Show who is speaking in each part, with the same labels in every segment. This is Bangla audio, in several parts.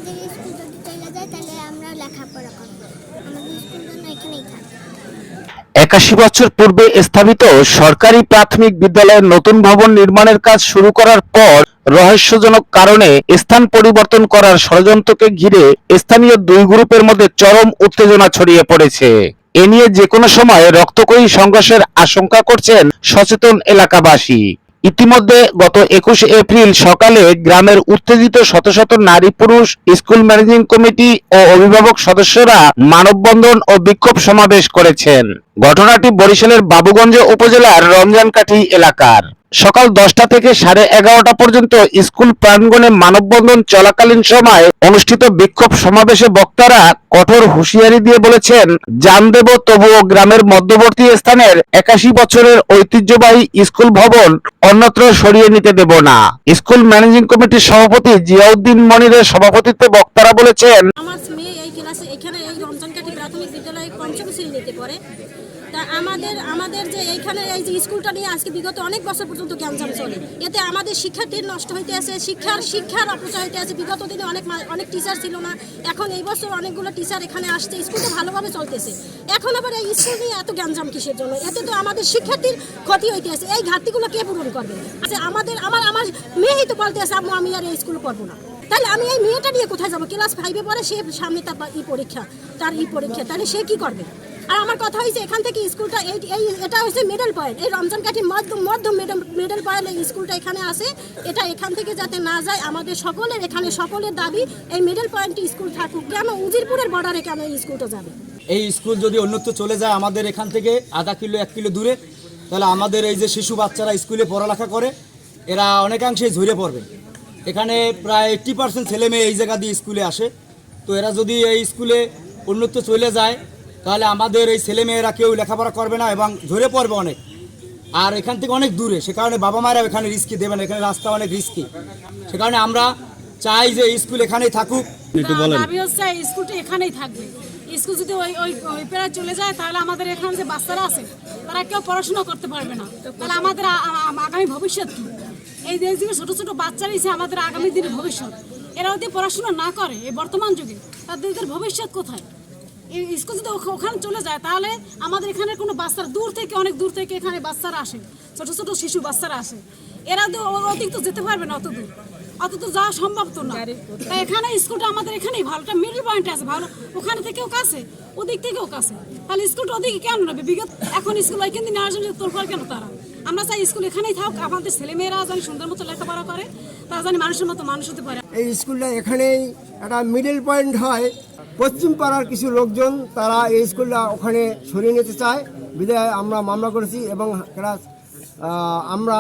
Speaker 1: আমাদের স্কুল যদি চলে যায় তাহলে আমরা লেখাপড়া করব। আমাদের স্কুল যেন এখানেই থাকে।
Speaker 2: 81 বছর পূর্বে স্থাপিত সরকারি প্রাথমিক বিদ্যালয়ের নতুন ভবন নির্মাণের কাজ শুরু করার পর রহস্যজনক কারণে স্থান পরিবর্তন করার ষড়যন্ত্রকে ঘিরে স্থানীয় দুই গ্রুপের মধ্যে চরম উত্তেজনা ছড়িয়ে পড়েছে। এ নিয়ে যে কোনো সময় রক্তক্ষয়ী সংঘর্ষের আশঙ্কা করছেন সচেতন এলাকাবাসী। ইতিমধ্যে গত 21 এপ্রিল সকালে গ্রামের উত্তেজিত শত শত নারী পুরুষ, স্কুল ম্যানেজিং কমিটি ও অভিভাবক সদস্যরা মানববন্ধন ও বিক্ষোভ সমাবেশ করেছেন। ঘটনাটি বরিশালের বাবুগঞ্জ উপজেলার রমজানকাঠি এলাকার। সকাল 10টা থেকে 11:30 পর্যন্ত স্কুল প্রাঙ্গণে মানববন্ধন চলাকালীন সময় অনুষ্ঠিত বিক্ষোভ সমাবেশে বক্তারা কঠোর হুঁশিয়ারি দিয়ে বলেছেন, জান দেব তবুও গ্রামের মধ্যবর্তী স্থানের 81 বছরের ঐতিহ্যবাহী স্কুল ভবন অন্যত্র সরিয়ে নিতে দেব না। স্কুল ম্যানেজিং কমিটির সভাপতি জিয়াউদ্দিন মনিরের সভাপতিত্বে বক্তারা বলেছেন,
Speaker 3: আমার মেয়ে এই ক্লাসে এখানে এই রমজানকাঠি প্রাথমিক বিদ্যালয়ে পঞ্চম শ্রেণীতে পড়ে। তা আমাদের যে এইখানে এই যে স্কুলটা নিয়ে আজকে বিগত অনেক বছর পর্যন্ত গ্যাঞ্জাম চলে, এতে আমাদের শিক্ষার্থীর নষ্ট হইতে আছে, শিক্ষার অপচয় হইতে আছে। বিগত দিনে অনেক টিচার ছিল না, এখন এই বছর অনেকগুলো টিচার এখানে আসছে, স্কুলটা ভালোভাবে চলতেছে। এখন আবার এই স্কুল নিয়ে এত গ্যাঞ্জাম কিসের জন্য? এতে তো আমাদের শিক্ষার্থীর ক্ষতি হইতে আছে। এই ঘাটতিগুলো কে পূরণ করবে? আচ্ছা, আমার মেয়েই তো বলতে আছে আম্মু আমি আর এই স্কুলে পড়বো না। তাহলে আমি এই মেয়েটা নিয়ে কোথায় যাবো? ক্লাস 5-এ পড়ে, সে সামনে তার পরীক্ষা, তাহলে সে কি করবে? আর আমার কথা হয়েছে এখান থেকে স্কুলটা এটা হচ্ছে মিডল পয়েন্ট, এই রমজানকাঠি মধ্যম মিডল পয়েন্ট এই স্কুলটা এখানে আছে। এটা এখান থেকে যাতে না যায়, আমাদের সকলের দাবি এই মিডল পয়েন্টে স্কুল থাকুক। কেন উজিরপুরের বর্ডারে কেন এই স্কুলটা যাবে?
Speaker 4: এই স্কুল যদি অন্যত্র চলে যায় আমাদের এখান থেকে আধা কিলো 1 কিলো দূরে, তাহলে আমাদের এই যে শিশু বাচ্চারা স্কুলে পড়ালেখা করে এরা অনেকাংশেই ঝরে পড়বে। এখানে প্রায় 80% ছেলে মেয়ে এই জায়গা দিয়ে স্কুলে আসে। তো এরা যদি এই স্কুলে অন্যত্র চলে যায় তাহলে আমাদের এই ছেলে মেয়েরা কেউ লেখাপড়া করবে না এবং ঝরে পড়বে অনেক। আর এখান থেকে অনেক দূরে, সে কারণে বাবা মায়েরা এখানে রিস্কি দেবে না, এখানে রাস্তা অনেক রিস্কি। সে কারণে আমরা চাই যে স্কুল এখানেই থাকুক।
Speaker 3: দাবি হচ্ছে স্কুলটা এখানেই থাকবে। স্কুল যদি ওই প্রায় চলে যায় তাহলে আমাদের এখানে যে বাচ্চারা আছে তারা কেউ পড়াশোনা করতে পারবে না। তাহলে আমাদের আগামী ভবিষ্যৎ কি? এই দেশ থেকে ছোটো ছোটো বাচ্চারাই আমাদের আগামী দিনের ভবিষ্যৎ। এরা যদি পড়াশোনা না করে এই বর্তমান যুগে, তাদের ভবিষ্যৎ কোথায়? এই স্কুল যদি ওখানে চলে যায় তাহলে আমাদের এখানে কোনো বাচ্চারা অনেক দূর থেকে এখানে বাচ্চারা আসে, ছোটো ছোটো শিশু বাচ্চারা আসে। এরা তো অধিক তো যেতে পারবে না, অত দূর যাওয়া সম্ভব তো না। তাই এখানে স্কুলটা আমাদের এখানেই ভালো, মিডল পয়েন্টে আছে ভালো, ওখানে থেকেও কাছে, ওদিক থেকেও কাছে। তাহলে স্কুলটা ওদিকে কেন নেবে? বিগত এখন স্কুল ওইখান দিয়ে নেওয়ার জন্য তোর কেন তারা? আমরা চাই স্কুল এখানেই থাক, আমাদের ছেলেমেয়েরা জানি সুন্দর মতো লেখাপড়া করে, তারা জানি মানুষের মতো মানুষ হতে পারে।
Speaker 5: এই স্কুলটা এখানেই একটা মিডল পয়েন্ট হয়। পশ্চিম পাড়ার কিছু লোকজন তারা এই স্কুলটা ওখানে সরিয়ে নিতে চায়, বিধায় আমরা মামলা করেছি এবং আমরা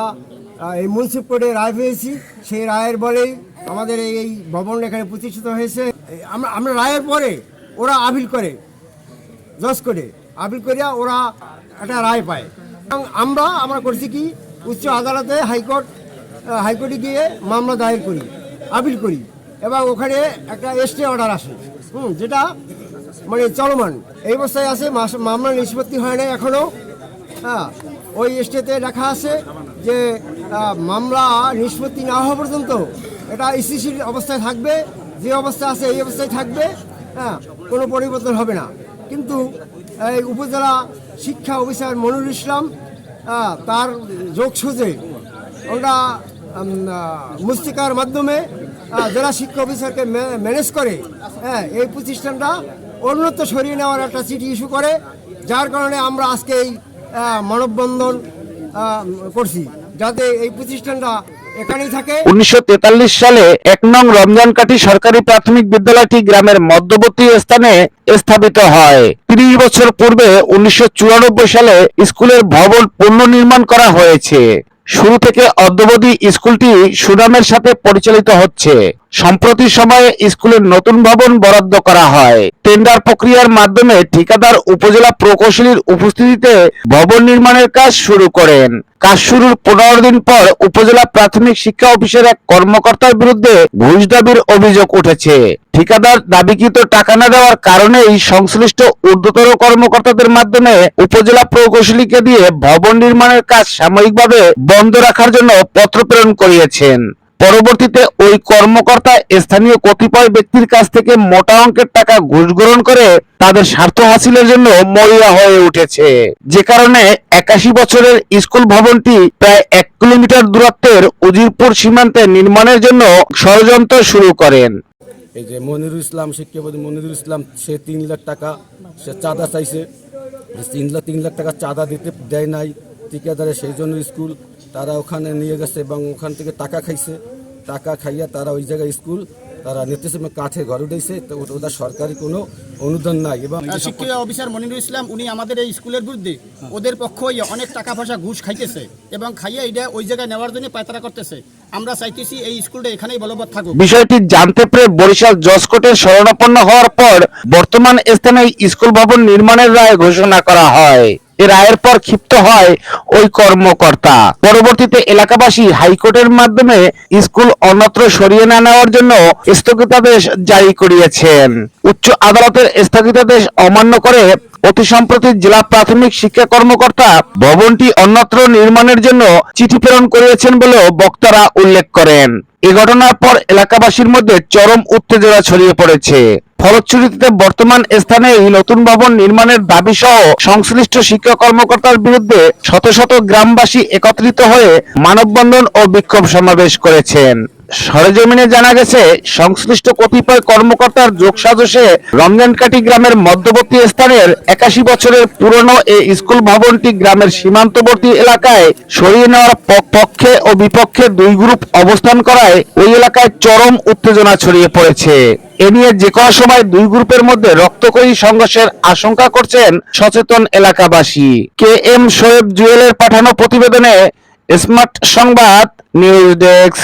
Speaker 5: এই মুন্সিপ কোর্টে রায় পেয়েছি। সেই রায়ের বলেই আমাদের এই ভবন এখানে প্রতিষ্ঠিত হয়েছে। আমরা রায়ের পরে ওরা আপিল করে, জজ কোর্টে আপিল করিয়া ওরা একটা রায় পায় এবং আমরা করছি কি উচ্চ আদালতে হাইকোর্টে গিয়ে মামলা দায়ের করি, আপিল করি এবং ওখানে একটা স্টে অর্ডার আসে, যেটা মানে চলমান এই অবস্থায় আছে, মামলা নিষ্পত্তি হয় না এখনও। হ্যাঁ, ওই স্টেতে লেখা আছে যে মামলা নিষ্পত্তি না হওয়া পর্যন্ত এটা স্থিতিশীল অবস্থায় থাকবে, যে অবস্থা আছে এই অবস্থায় থাকবে। হ্যাঁ, কোনো পরিবর্তন হবে না। কিন্তু এই উপজেলা শিক্ষা অফিসার মনিরুল ইসলাম তার যোগসুজে ওটা মুস্তিকার মাধ্যমে জেলা শিক্ষা অফিসারকে ম্যানেজ করে এই প্রতিষ্ঠানটা অন্যত্র সরিয়ে নেওয়ার একটা চিঠি ইস্যু করে, যার কারণে আমরা আজকে এই মানববন্ধন করছি যাতে এই প্রতিষ্ঠানটা এখানেই থাকে।
Speaker 2: 1943 সালে 1 নং রমজানকাঠি সরকারি প্রাথমিক বিদ্যালয়টি গ্রামের মধ্যবর্তী স্থানে স্থাপিত হয়। 30 বছর পূর্বে 1994 সালে স্কুলের ভবন পুনর্নির্মাণ করা হয়েছে। শুরু থেকে অদ্যাবধি স্কুলটি সুনামের সাথে পরিচালিত হচ্ছে। সম্প্রতি সময়ে স্কুলের নতুন ভবন বরাদ্দ করা হয়। টেন্ডার প্রক্রিয়ার মাধ্যমে ঠিকাদার উপজেলা প্রকৌশলীর উপস্থিতিতে ভবন নির্মাণের কাজ শুরু করেন। কাজ শুরুর 15 দিন পর উপজেলা প্রাথমিক শিক্ষা অফিসের এক কর্মকর্তার বিরুদ্ধে ঘুষ দাবির অভিযোগ উঠেছে। ঠিকাদার দাবিকৃত টাকা না দেওয়ার কারণেই সংশ্লিষ্ট ঊর্ধ্বতর কর্মকর্তাদের মাধ্যমে উপজেলা প্রকৌশলীকে দিয়ে ভবন নির্মাণের কাজ সাময়িকভাবে বন্ধ রাখার জন্য পত্র প্রেরণ করিয়েছেন। পরবর্তীতে ওই কর্মকর্তা স্থানীয় কতিপয় ব্যক্তির কাছ থেকে মোটা অঙ্কের টাকা ঘুষ গ্রহণ করে তাদের স্বার্থ হাসিলের জন্য মরিয়া হয়ে উঠেছে, যে কারণে 81 বছরের স্কুল ভবনটি প্রায় 1 কিলোমিটার দূরত্বের উজিরপুর সীমান্তে নির্মাণের জন্য ষড়যন্ত্র শুরু করেন।
Speaker 6: এই যে মনিরুল ইসলাম, শিক্ষাপতি মনিরুল ইসলাম, সে 3 লাখ টাকা সে চাঁদা চাইছে, 3 লাখ টাকা চাঁদা দিতে দেয় নাই ঠিকাদারে, সেই জন্য স্কুল তারা ওখানে নিয়ে গেছে এবং ওখান থেকে টাকা খাইছে। টাকা খাইয়া তারা ওই জায়গায় স্কুল তারা নিতেছে, কাঠে ঘর উঠেছে, তো ওটা সরকারি কোনো অনুদান নাই। এবং
Speaker 7: শিক্ষা অফিসার মনিরুল ইসলাম উনি আমাদের এই স্কুলের বিরুদ্ধে ওদের পক্ষই অনেক টাকা পয়সা ঘুষ খাইতেছে এবং খাইয়ে এটা ওই জায়গায় নেওয়ার জন্য পায়তারা করতেছে। আমরা চাইতেছি এই স্কুলটা এখানেই বলবৎ থাকুক।
Speaker 2: বিষয়টি জানতে পেরে বরিশাল জজ কোর্টের শরণাপন্ন হওয়ার পর বর্তমান স্থানে স্কুল ভবন নির্মাণের রায় ঘোষণা করা হয়। এ রায়ের পর ক্ষিপ্ত হয় ওই কর্মকর্তা। পরবর্তীতে এলাকাবাসী হাইকোর্টের মাধ্যমে স্কুল অন্যত্র সরিয়ে না নেওয়ার জন্য স্থগিতাদেশ জারি করিয়েছেন। উচ্চ আদালতের স্থগিতাদেশ অমান্য করে অতি সম্প্রতি জেলা প্রাথমিক শিক্ষা কর্মকর্তা ভবনটি অন্যত্র নির্মাণের জন্য চিঠি প্রেরণ করিয়েছেন বলেও বক্তারা উল্লেখ করেন। এ ঘটনার পর এলাকাবাসীর মধ্যে চরম উত্তেজনা ছড়িয়ে পড়েছে। ফলশ্রুতিতে বর্তমান স্থানে এই নতুন ভবন নির্মাণের দাবি সহ সংশ্লিষ্ট শিক্ষা কর্মকর্তার বিরুদ্ধে শত শত গ্রামবাসী একত্রিত হয়ে মানববন্ধন ও বিক্ষোভ সমাবেশ করেছেন। সরেজমিনে জানা গেছে, সংশ্লিষ্ট কতিপয় কর্মকর্তার যোগসাজশে রমজানকাটি গ্রামের মধ্যবর্তী স্থানের 81 বছরের পুরনো এই স্কুল ভবনটি গ্রামের সীমান্তবর্তী এলাকায় সরিয়ে নেওয়ার পক্ষে ও বিপক্ষে দুই গ্রুপ অবস্থান করায় ওই এলাকায় চরম উত্তেজনা ছড়িয়ে পড়েছে। এ নিয়ে যে কোনো সময় দুই গ্রুপের মধ্যে রক্তক্ষয়ী সংঘর্ষের আশঙ্কা করছেন সচেতন এলাকাবাসী। KM শোয়েব জুয়েলের পাঠানো প্রতিবেদনে স্মার্ট সংবাদ নিউজ ডেস্ক।